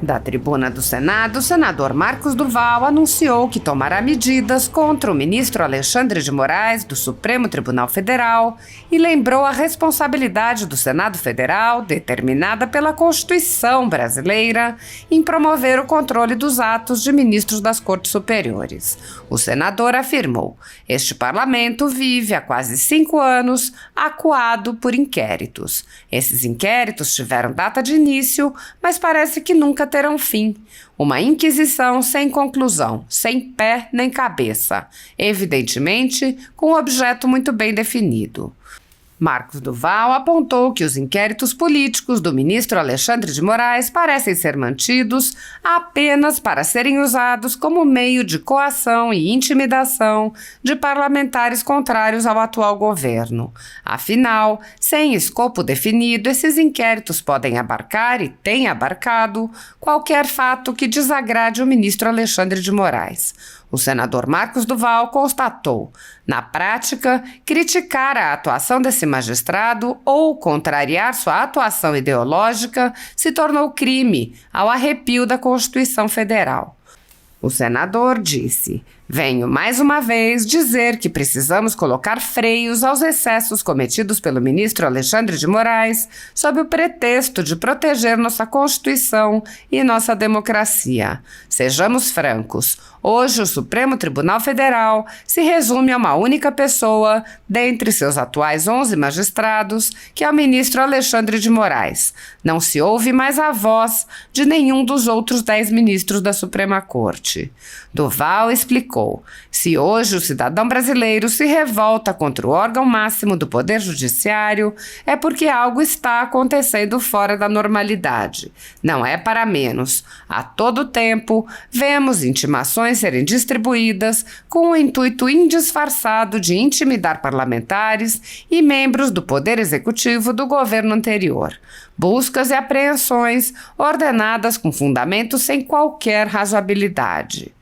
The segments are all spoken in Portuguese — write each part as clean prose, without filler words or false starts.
Da tribuna do Senado, o senador Marcos Duval anunciou que tomará medidas contra o ministro Alexandre de Moraes, do Supremo Tribunal Federal, e lembrou a responsabilidade do Senado Federal, determinada pela Constituição brasileira, em promover o controle dos atos de ministros das Cortes Superiores. O senador afirmou: este parlamento vive há quase 5 anos acuado por inquéritos. Esses inquéritos tiveram data de início, mas parece que nunca terão fim. Uma inquisição sem conclusão, sem pé nem cabeça, evidentemente com um objeto muito bem definido. Marcos Duval apontou que os inquéritos políticos do ministro Alexandre de Moraes parecem ser mantidos apenas para serem usados como meio de coação e intimidação de parlamentares contrários ao atual governo. Afinal, sem escopo definido, esses inquéritos podem abarcar e têm abarcado qualquer fato que desagrade o ministro Alexandre de Moraes. O senador Marcos Duval constatou: na prática, criticar a atuação desse magistrado ou contrariar sua atuação ideológica se tornou crime ao arrepio da Constituição Federal. O senador disse: venho mais uma vez dizer que precisamos colocar freios aos excessos cometidos pelo ministro Alexandre de Moraes sob o pretexto de proteger nossa Constituição e nossa democracia. Sejamos francos, hoje o Supremo Tribunal Federal se resume a uma única pessoa dentre seus atuais 11 magistrados, que é o ministro Alexandre de Moraes. Não se ouve mais a voz de nenhum dos outros 10 ministros da Suprema Corte. Duval explicou: se hoje o cidadão brasileiro se revolta contra o órgão máximo do Poder Judiciário, é porque algo está acontecendo fora da normalidade. Não é para menos. A todo tempo, vemos intimações serem distribuídas com o intuito indisfarçado de intimidar parlamentares e membros do Poder Executivo do governo anterior. Buscas e apreensões ordenadas com fundamento sem qualquer razoabilidade.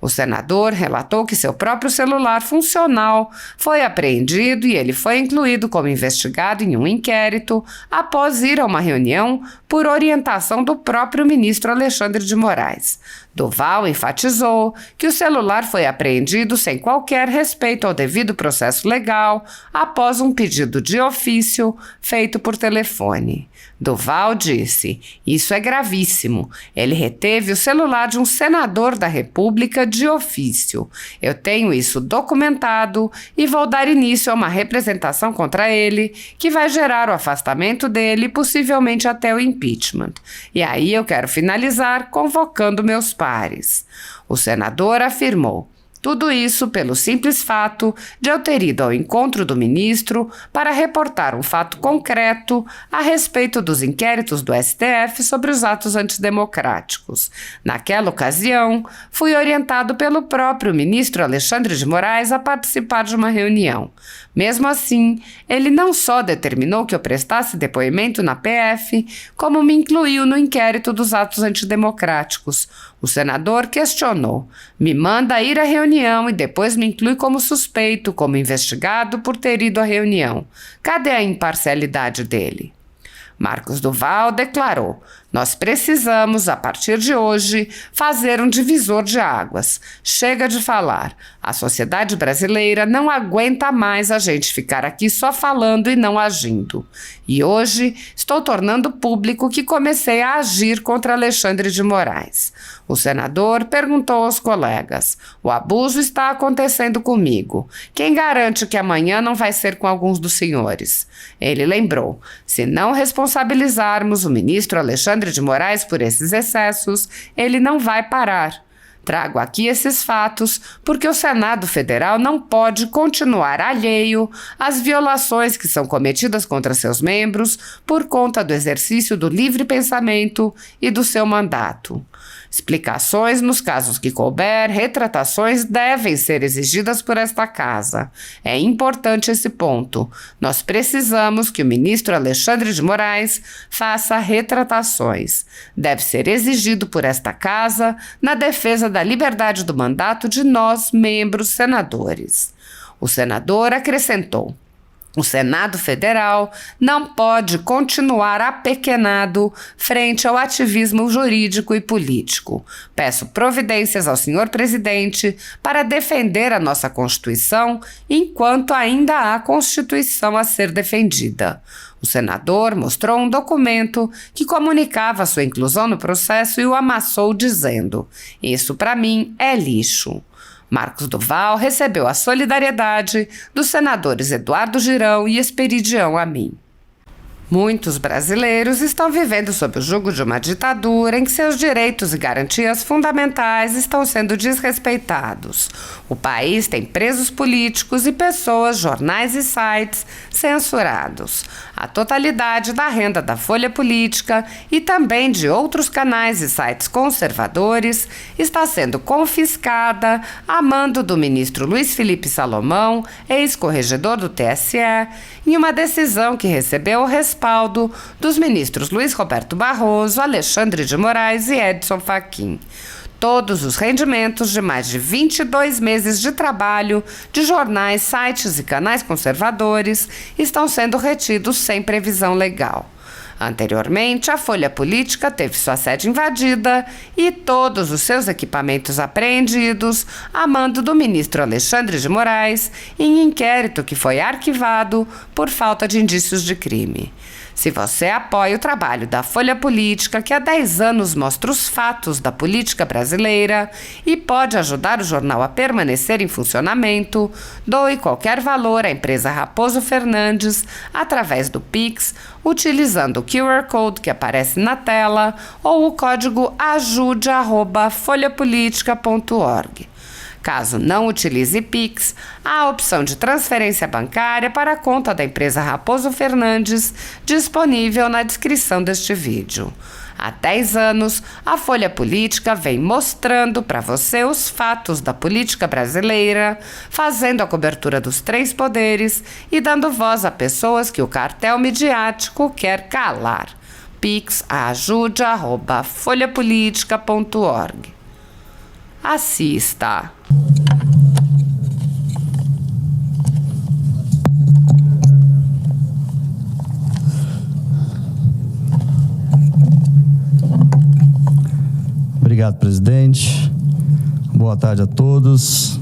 O senador relatou que seu próprio celular funcional foi apreendido e ele foi incluído como investigado em um inquérito após ir a uma reunião por orientação do próprio ministro Alexandre de Moraes. Duval enfatizou que o celular foi apreendido sem qualquer respeito ao devido processo legal após um pedido de ofício feito por telefone. Duval disse: isso é gravíssimo. Ele reteve o celular de um senador da República de ofício. Eu tenho isso documentado e vou dar início a uma representação contra ele que vai gerar o afastamento dele e possivelmente até o impeachment. E aí eu quero finalizar convocando meus pares. O senador afirmou: tudo isso pelo simples fato de eu ter ido ao encontro do ministro para reportar um fato concreto a respeito dos inquéritos do STF sobre os atos antidemocráticos. Naquela ocasião, fui orientado pelo próprio ministro Alexandre de Moraes a participar de uma reunião. Mesmo assim, ele não só determinou que eu prestasse depoimento na PF, como me incluiu no inquérito dos atos antidemocráticos. O senador questionou: me manda ir à reunião e depois me inclui como suspeito, como investigado por ter ido à reunião. Cadê a imparcialidade dele? Marcos Duval declarou: nós precisamos, a partir de hoje, fazer um divisor de águas. Chega de falar. A sociedade brasileira não aguenta mais a gente ficar aqui só falando e não agindo. E hoje estou tornando público que comecei a agir contra Alexandre de Moraes. O senador perguntou aos colegas: o abuso está acontecendo comigo. Quem garante que amanhã não vai ser com alguns dos senhores? Ele lembrou: se não responsabilizarmos o ministro Alexandre de Moraes por esses excessos, ele não vai parar. Trago aqui esses fatos porque o Senado Federal não pode continuar alheio às violações que são cometidas contra seus membros por conta do exercício do livre pensamento e do seu mandato. Explicações nos casos que couber, retratações devem ser exigidas por esta Casa. É importante esse ponto. Nós precisamos que o ministro Alexandre de Moraes faça retratações. Deve ser exigido por esta Casa na defesa da liberdade do mandato de nós, membros senadores. O senador acrescentou: O Senado Federal não pode continuar apequenado frente ao ativismo jurídico e político. Peço providências ao senhor presidente para defender a nossa Constituição enquanto ainda há Constituição a ser defendida. O senador mostrou um documento que comunicava sua inclusão no processo e o amassou dizendo: "Isso para mim é lixo." Marcos Duval recebeu a solidariedade dos senadores Eduardo Girão e Esperidião Amin. Muitos brasileiros estão vivendo sob o jugo de uma ditadura em que seus direitos e garantias fundamentais estão sendo desrespeitados. O país tem presos políticos e pessoas, jornais e sites censurados. A totalidade da renda da Folha Política e também de outros canais e sites conservadores está sendo confiscada a mando do ministro Luiz Felipe Salomão, ex-corregedor do TSE, em uma decisão que recebeu o respaldo dos ministros Luiz Roberto Barroso, Alexandre de Moraes e Edson Fachin. Todos os rendimentos de mais de 22 meses de trabalho de jornais, sites e canais conservadores estão sendo retidos sem previsão legal. Anteriormente, a Folha Política teve sua sede invadida e todos os seus equipamentos apreendidos a mando do ministro Alexandre de Moraes em inquérito que foi arquivado por falta de indícios de crime. Se você apoia o trabalho da Folha Política, que há 10 anos mostra os fatos da política brasileira e pode ajudar o jornal a permanecer em funcionamento, doe qualquer valor à empresa Raposo Fernandes através do Pix, utilizando o QR Code que aparece na tela ou o código ajude@folhapolitica.org. Caso não utilize Pix, há a opção de transferência bancária para a conta da empresa Raposo Fernandes, disponível na descrição deste vídeo. Há 10 anos, a Folha Política vem mostrando para você os fatos da política brasileira, fazendo a cobertura dos 3 poderes e dando voz a pessoas que o cartel midiático quer calar. Pix ajude@folhapolitica.org. Assista. Obrigado, presidente. Boa tarde a todos,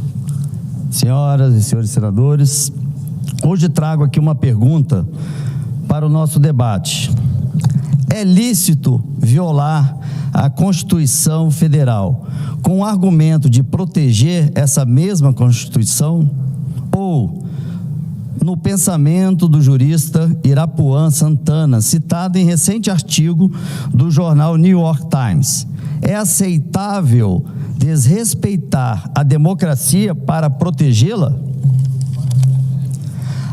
senhoras e senhores senadores. Hoje trago aqui uma pergunta para o nosso debate. É lícito violar a Constituição Federal com o argumento de proteger essa mesma Constituição? Ou, no pensamento do jurista Irapuan Santana, citado em recente artigo do jornal New York Times, é aceitável desrespeitar a democracia para protegê-la?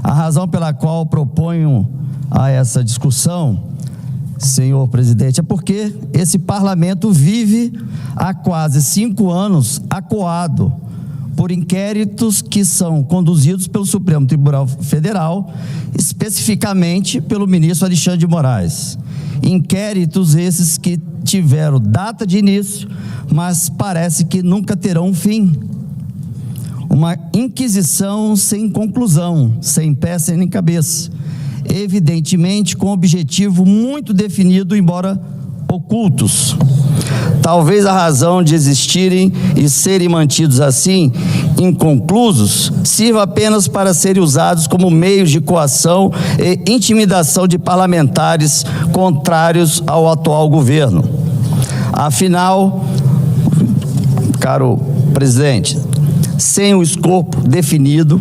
A razão pela qual proponho a essa discussão, senhor presidente, é porque esse parlamento vive há quase 5 anos acuado por inquéritos que são conduzidos pelo Supremo Tribunal Federal, especificamente pelo ministro Alexandre de Moraes. Inquéritos esses que tiveram data de início, mas parece que nunca terão fim. Uma inquisição sem conclusão, sem pé, sem cabeça. Evidentemente com objetivo muito definido, embora ocultos. Talvez a razão de existirem e serem mantidos assim, inconclusos, sirva apenas para serem usados como meios de coação e intimidação de parlamentares contrários ao atual governo. Afinal, caro presidente, sem o escopo definido,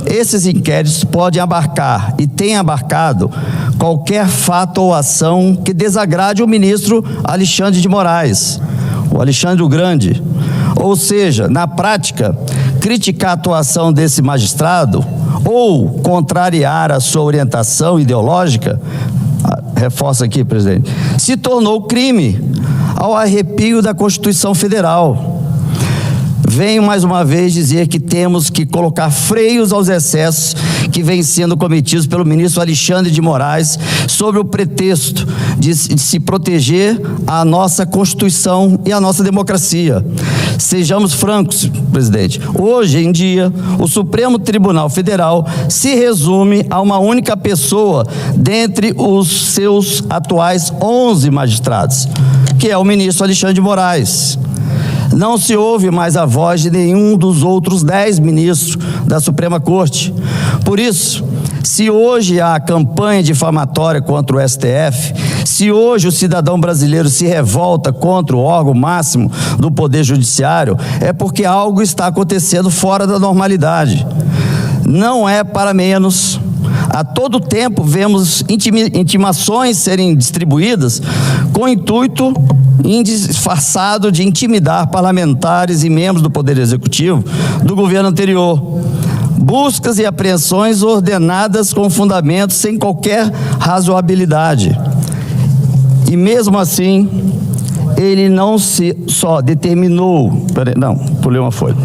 esses inquéritos podem abarcar e têm abarcado qualquer fato ou ação que desagrade o ministro Alexandre de Moraes, o Alexandre o Grande. Ou seja, na prática, criticar a atuação desse magistrado ou contrariar a sua orientação ideológica, reforço aqui, presidente, se tornou crime ao arrepio da Constituição Federal. Venho mais uma vez dizer que temos que colocar freios aos excessos que vêm sendo cometidos pelo ministro Alexandre de Moraes sob o pretexto de se proteger a nossa Constituição e a nossa democracia. Sejamos francos, presidente. Hoje em dia, o Supremo Tribunal Federal se resume a uma única pessoa dentre os seus atuais 11 magistrados, que é o ministro Alexandre de Moraes. Não se ouve mais a voz de nenhum dos outros 10 ministros da Suprema Corte. Por isso, se hoje há campanha difamatória contra o STF, se hoje o cidadão brasileiro se revolta contra o órgão máximo do Poder Judiciário, é porque algo está acontecendo fora da normalidade. Não é para menos. A todo tempo vemos intimações serem distribuídas com o intuito disfarçado de intimidar parlamentares e membros do Poder Executivo do governo anterior. Buscas e apreensões ordenadas com fundamentos sem qualquer razoabilidade. E mesmo assim, ele não só determinou... pulei uma folha.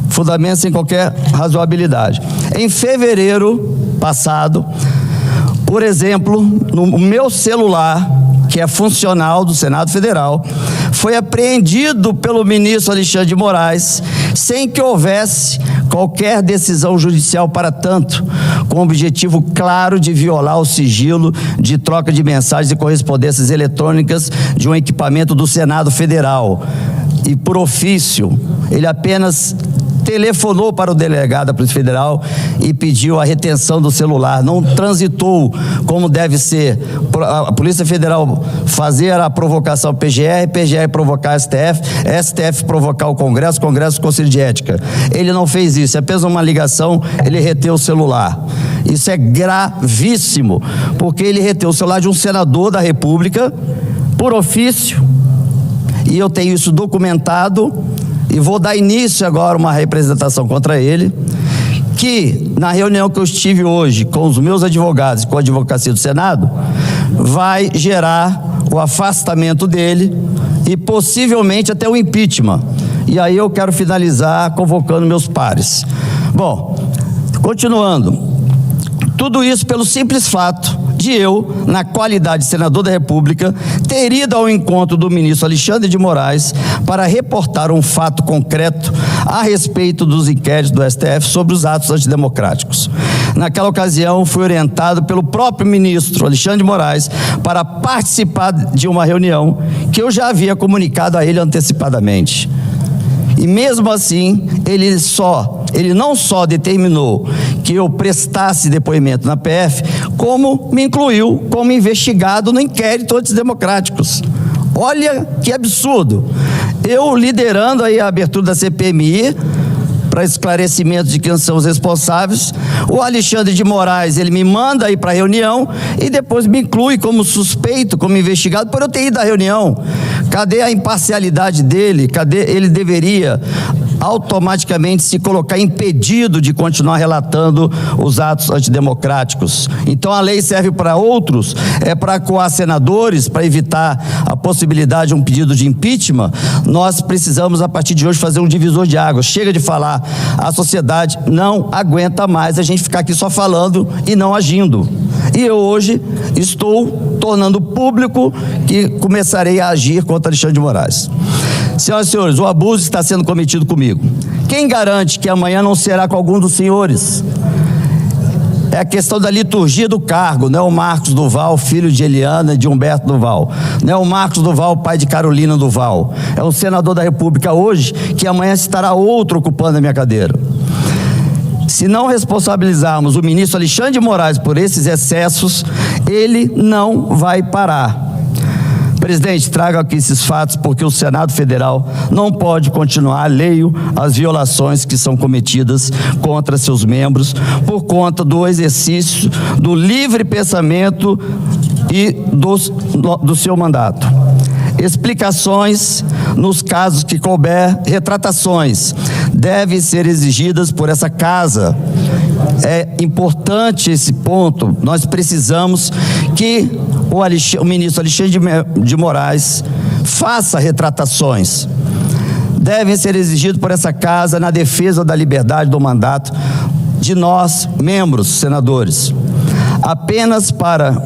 Fundamentos sem qualquer razoabilidade. Em fevereiro passado, por exemplo, no meu celular, que é funcional do Senado Federal, foi apreendido pelo ministro Alexandre de Moraes, sem que houvesse qualquer decisão judicial para tanto, com o objetivo claro de violar o sigilo de troca de mensagens e correspondências eletrônicas de um equipamento do Senado Federal. E por ofício, ele apenas telefonou para o delegado da Polícia Federal e pediu a retenção do celular. Não transitou como deve ser a Polícia Federal fazer a provocação PGR, PGR provocar a STF, STF provocar o Congresso, Congresso o Conselho de Ética. Ele não fez isso, é apenas uma ligação, ele reteu o celular. Isso é gravíssimo, porque ele reteu o celular de um senador da República por ofício, e eu tenho isso documentado. E vou dar início agora a uma representação contra ele, que na reunião que eu estive hoje com os meus advogados, com a advocacia do Senado, vai gerar o afastamento dele e possivelmente até o impeachment. E aí eu quero finalizar convocando meus pares. Bom, continuando, tudo isso pelo simples fato de eu, na qualidade de senador da República, ter ido ao encontro do ministro Alexandre de Moraes para reportar um fato concreto a respeito dos inquéritos do STF sobre os atos antidemocráticos. Naquela ocasião, fui orientado pelo próprio ministro Alexandre de Moraes para participar de uma reunião que eu já havia comunicado a ele antecipadamente. E mesmo assim, ele não só determinou que eu prestasse depoimento na PF, como me incluiu como investigado no inquérito antidemocráticos. Olha que absurdo. Eu liderando aí a abertura da CPMI, para esclarecimento de quem são os responsáveis, o Alexandre de Moraes, ele me manda ir para a reunião e depois me inclui como suspeito, como investigado, por eu ter ido à reunião. Cadê a imparcialidade dele? Cadê? Ele deveria automaticamente se colocar impedido de continuar relatando os atos antidemocráticos. Então a lei serve para outros, é para coar senadores, para evitar a possibilidade de um pedido de impeachment. Nós precisamos a partir de hoje fazer um divisor de águas. Chega de falar, a sociedade não aguenta mais a gente ficar aqui só falando e não agindo. E eu hoje estou tornando público que começarei a agir contra Alexandre de Moraes. Senhoras e senhores, o abuso está sendo cometido comigo. Quem garante que amanhã não será com algum dos senhores? É a questão da liturgia do cargo, não é o Marcos Duval, filho de Eliana e de Humberto Duval. Não é o Marcos Duval, pai de Carolina Duval. É o senador da República hoje, que amanhã estará outro ocupando a minha cadeira. Se não responsabilizarmos o ministro Alexandre de Moraes por esses excessos, ele não vai parar. Presidente, traga aqui esses fatos porque o Senado Federal não pode continuar alheio às violações que são cometidas contra seus membros por conta do exercício do livre pensamento e do seu mandato. Explicações nos casos que couber, retratações devem ser exigidas por essa casa. É importante esse ponto. Nós precisamos que o ministro Alexandre de Moraes faça retratações. Devem ser exigidos por essa casa na defesa da liberdade do mandato de nós, membros, senadores. Apenas para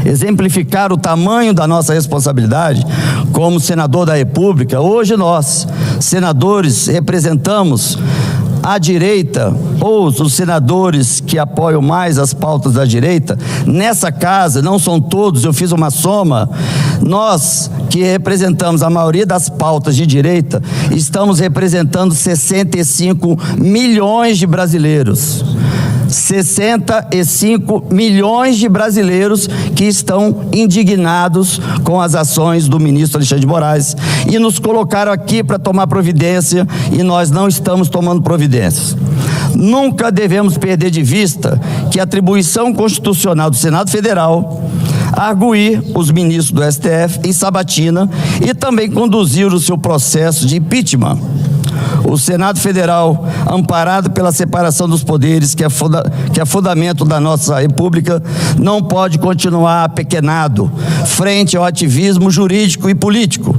exemplificar o tamanho da nossa responsabilidade como senador da República, hoje nós, senadores, representamos a direita, ou os senadores que apoiam mais as pautas da direita, nessa casa, não são todos, eu fiz uma soma, nós que representamos a maioria das pautas de direita, estamos representando 65 milhões de brasileiros. 65 milhões de brasileiros que estão indignados com as ações do ministro Alexandre de Moraes e nos colocaram aqui para tomar providência e nós não estamos tomando providências. Nunca devemos perder de vista que a atribuição constitucional do Senado Federal arguir os ministros do STF em sabatina e também conduzir o seu processo de impeachment. O Senado Federal, amparado pela separação dos poderes, que é fundamento da nossa República, não pode continuar apequenado frente ao ativismo jurídico e político.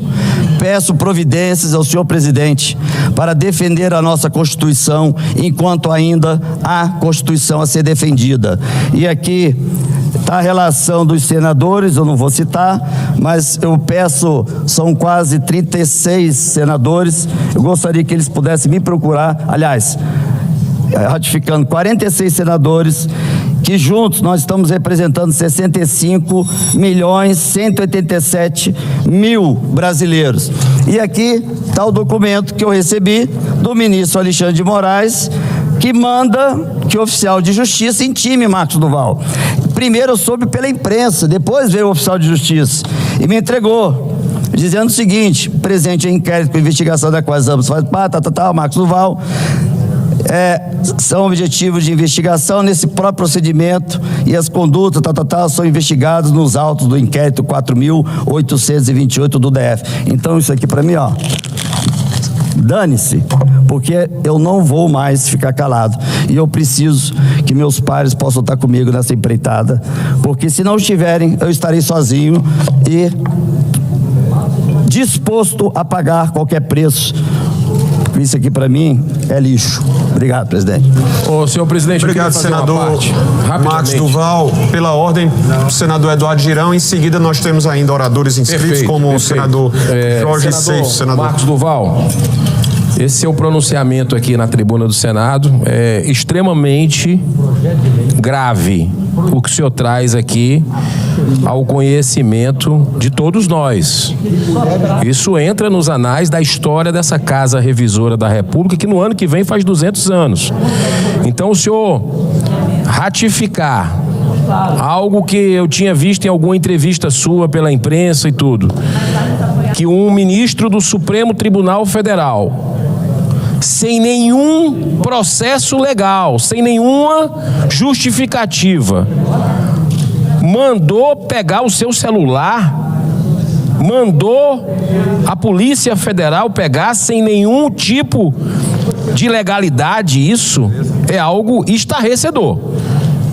Peço providências ao senhor presidente para defender a nossa Constituição enquanto ainda há Constituição a ser defendida. E aqui está a relação dos senadores, eu não vou citar, mas eu peço, são quase 36 senadores, eu gostaria que eles pudessem me procurar, aliás, ratificando 46 senadores, que juntos nós estamos representando 65 milhões 187 mil brasileiros. E aqui está o documento que eu recebi do ministro Alexandre de Moraes, que manda que o oficial de justiça intime Marcos Duval. Primeiro eu soube pela imprensa, depois veio o oficial de justiça e me entregou, dizendo o seguinte: presente em inquérito com investigação da qual ambos faz parte, Marcos Duval, são objetivos de investigação nesse próprio procedimento e as condutas, são investigados nos autos do inquérito 4.828 do DF. Então isso aqui para mim, ó, dane-se, porque eu não vou mais ficar calado e eu preciso que meus pares possam estar comigo nessa empreitada, porque se não estiverem, eu estarei sozinho e disposto a pagar qualquer preço. Isso aqui para mim é lixo. Obrigado, presidente. Senhor presidente, obrigado, senador Marcos Duval. Pela ordem, o senador Eduardo Girão. Em seguida, nós temos ainda oradores inscritos, como o senador Jorge Seixas. Senador Marcos Duval, esse seu pronunciamento aqui na tribuna do Senado é extremamente grave. O que o senhor traz aqui ao conhecimento de todos nós. Isso entra nos anais da história dessa Casa Revisora da República, que no ano que vem faz 200 anos. Então, o senhor ratificar algo que eu tinha visto em alguma entrevista sua pela imprensa e tudo, que um ministro do Supremo Tribunal Federal, sem nenhum processo legal, sem nenhuma justificativa, mandou pegar o seu celular, mandou a Polícia Federal pegar sem nenhum tipo de legalidade. Isso é algo estarrecedor.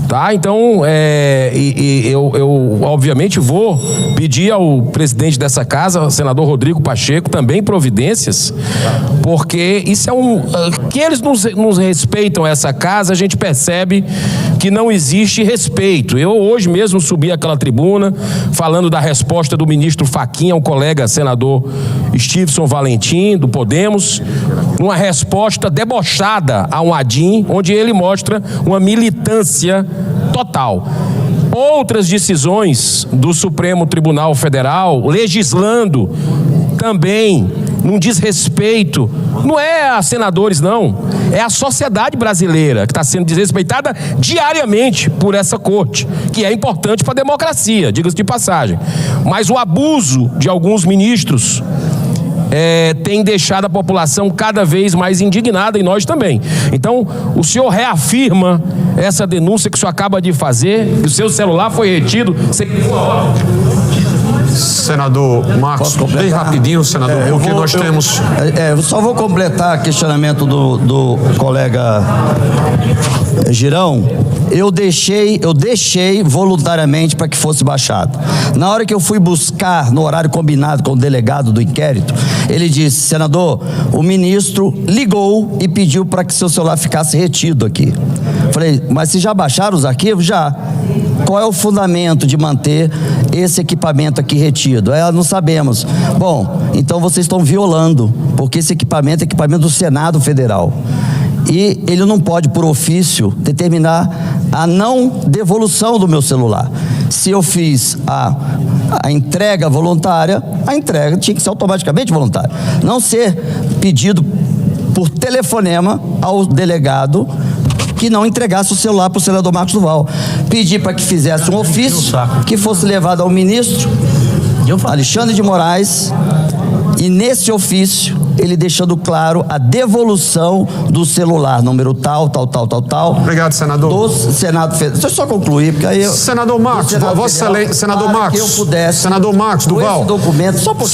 Tá? Então, eu obviamente vou pedir ao presidente dessa casa, senador Rodrigo Pacheco, também providências, porque isso é que eles nos respeitam essa casa, a gente percebe que não existe respeito. Eu hoje mesmo subi àquela tribuna falando da resposta do ministro Fachin ao colega senador Stevenson Valentim, do Podemos, uma resposta debochada a um ADIM, onde ele mostra uma militância total. Outras decisões do Supremo Tribunal Federal, legislando também num desrespeito, não é a senadores não, é a sociedade brasileira que está sendo desrespeitada diariamente por essa corte, que é importante para a democracia, diga-se de passagem. Mas o abuso de alguns ministros tem deixado a população cada vez mais indignada, e nós também. Então, o senhor reafirma essa denúncia que o senhor acaba de fazer, que o seu celular foi retido. Senador Marcos, bem rapidinho, senador, porque nós temos... Eu só vou completar o questionamento do colega Girão. Eu deixei voluntariamente para que fosse baixado. Na hora que eu fui buscar, no horário combinado com o delegado do inquérito, ele disse: senador, o ministro ligou e pediu para que seu celular ficasse retido aqui. Falei, mas se já baixaram os arquivos? Já. Qual é o fundamento de manter esse equipamento aqui retido? Não sabemos. Bom, então vocês estão violando, porque esse equipamento é equipamento do Senado Federal. E ele não pode, por ofício, determinar a não devolução do meu celular. Se eu fiz a entrega voluntária, a entrega tinha que ser automaticamente voluntária. Não ser pedido por telefonema ao delegado que não entregasse o celular para o senador Marcos Duval. Pedi para que fizesse um ofício que fosse levado ao ministro Alexandre de Moraes, e nesse ofício ele deixando claro a devolução do celular, número tal. Obrigado, senador. Do Senado Federal. Deixa eu só concluir, porque aí senador Marcos, Vossa Excelência, senador Marcos, que eu pudesse, senador Marcos Duval, esse documento, só porque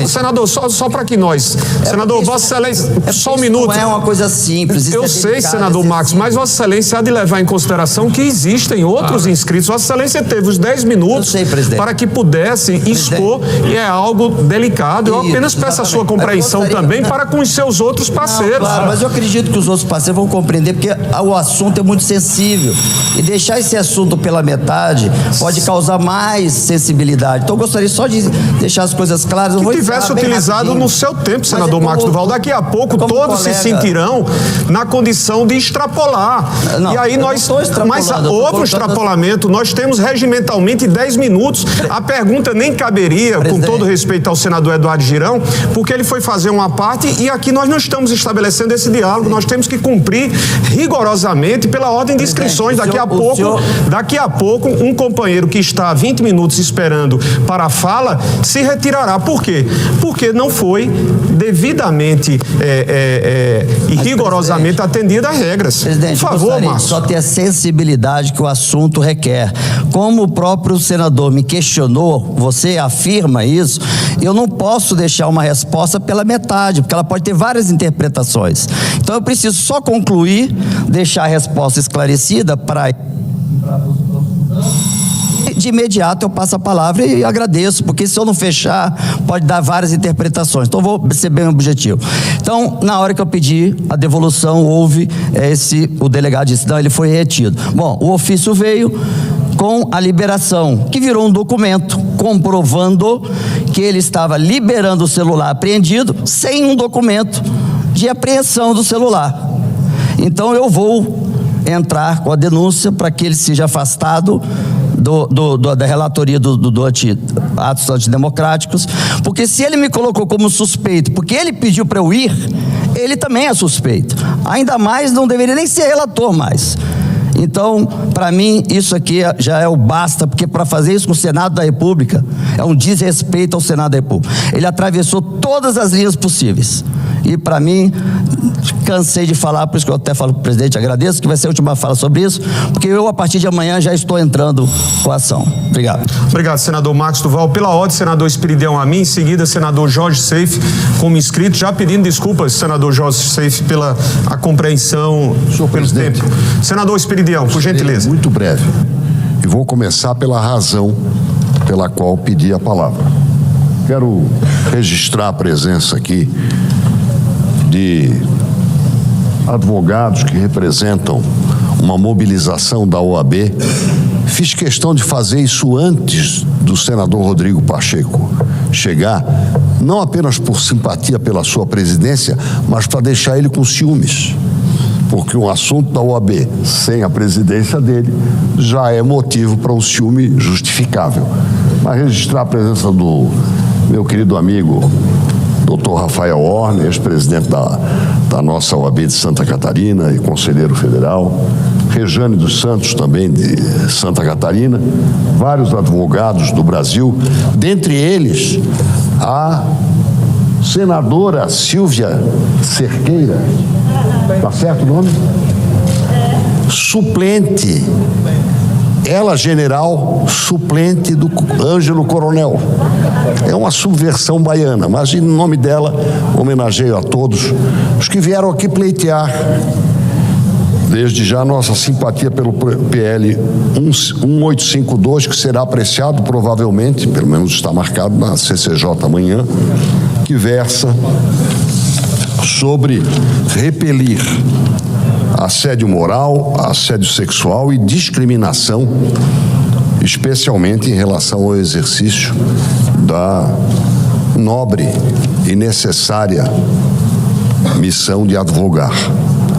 senador, só para que nós, senador, Vossa Excelência, só um minuto. Não é uma coisa simples. Eu sei, senador Marcos, mas Vossa Excelência há de levar em consideração que existem outros inscritos. Vossa Excelência teve os 10 minutos para que pudesse expor, e é algo delicado. Eu apenas peço a sua compreensão também para com os seus outros parceiros. Não, claro, mas eu acredito que os outros parceiros vão compreender, porque o assunto é muito sensível. E deixar esse assunto pela metade pode causar mais sensibilidade. Então eu gostaria só de deixar as coisas claras. Que tivesse utilizado no seu tempo, senador Marcos Duval. Daqui a pouco todos se sentirão na condição de extrapolar. Não, e aí nós. Mas houve um extrapolamento. Nós temos regimentalmente 10 minutos. A pergunta nem caberia, com todo respeito ao senador Eduardo Girão, porque ele foi fazer uma parte e aqui nós não estamos estabelecendo esse diálogo. Nós temos que cumprir rigorosamente pela ordem de inscrições. Daqui a pouco, um companheiro que está há 20 minutos esperando para a fala se retirará. Por quê? Porque não foi devidamente e rigorosamente atendida às regras. Presidente, por favor, Márcio. Só ter a sensibilidade que o assunto requer. Como o próprio senador me questionou, você afirma isso, eu não posso deixar uma resposta pela metade, porque ela pode ter várias interpretações. Então eu preciso só concluir, deixar a resposta esclarecida para... De imediato eu passo a palavra e agradeço, porque se eu não fechar, pode dar várias interpretações. Então eu vou ser bem objetivo. Então, na hora que eu pedi a devolução, houve o delegado disse, não, ele foi retido. Bom, o ofício veio com a liberação, que virou um documento comprovando que ele estava liberando o celular apreendido sem um documento de apreensão do celular. Então eu vou entrar com a denúncia para que ele seja afastado da relatoria do atos antidemocráticos, porque se ele me colocou como suspeito, porque ele pediu para eu ir, ele também é suspeito. Ainda mais, não deveria nem ser relator mais. Então, para mim, isso aqui já é o basta, porque para fazer isso com o Senado da República, é um desrespeito ao Senado da República. Ele atravessou todas as linhas possíveis. E para mim, cansei de falar, por isso que eu até falo para o presidente, agradeço, que vai ser a última fala sobre isso, porque eu, a partir de amanhã, já estou entrando com a ação. Obrigado. Obrigado, senador Marcos Duval. Pela ordem, senador Espiridião Amin, em seguida, senador Jorge Seife, como inscrito, já pedindo desculpas, senador Jorge Seife, pela a compreensão pelo tempo. Senador Espiridião, por gentileza. Muito breve. E vou começar pela razão pela qual pedi a palavra. Quero registrar a presença aqui de advogados que representam uma mobilização da OAB. Fiz questão de fazer isso antes do senador Rodrigo Pacheco chegar, não apenas por simpatia pela sua presidência, mas para deixar ele com ciúmes. Porque um assunto da OAB sem a presidência dele já é motivo para um ciúme justificável. Mas registrar a presença do meu querido amigo Dr. Rafael Orne, ex-presidente da nossa OAB de Santa Catarina e conselheiro federal, Rejane dos Santos, também de Santa Catarina, vários advogados do Brasil, dentre eles a senadora Silvia Cerqueira, tá certo o nome? Suplente, ela general, suplente do Ângelo Coronel. É uma subversão baiana, mas em nome dela, homenageio a todos os que vieram aqui pleitear. Desde já, nossa simpatia pelo PL 1852, que será apreciado provavelmente, pelo menos está marcado na CCJ amanhã, que versa sobre repelir assédio moral, assédio sexual e discriminação, especialmente em relação ao exercício da nobre e necessária missão de advogar.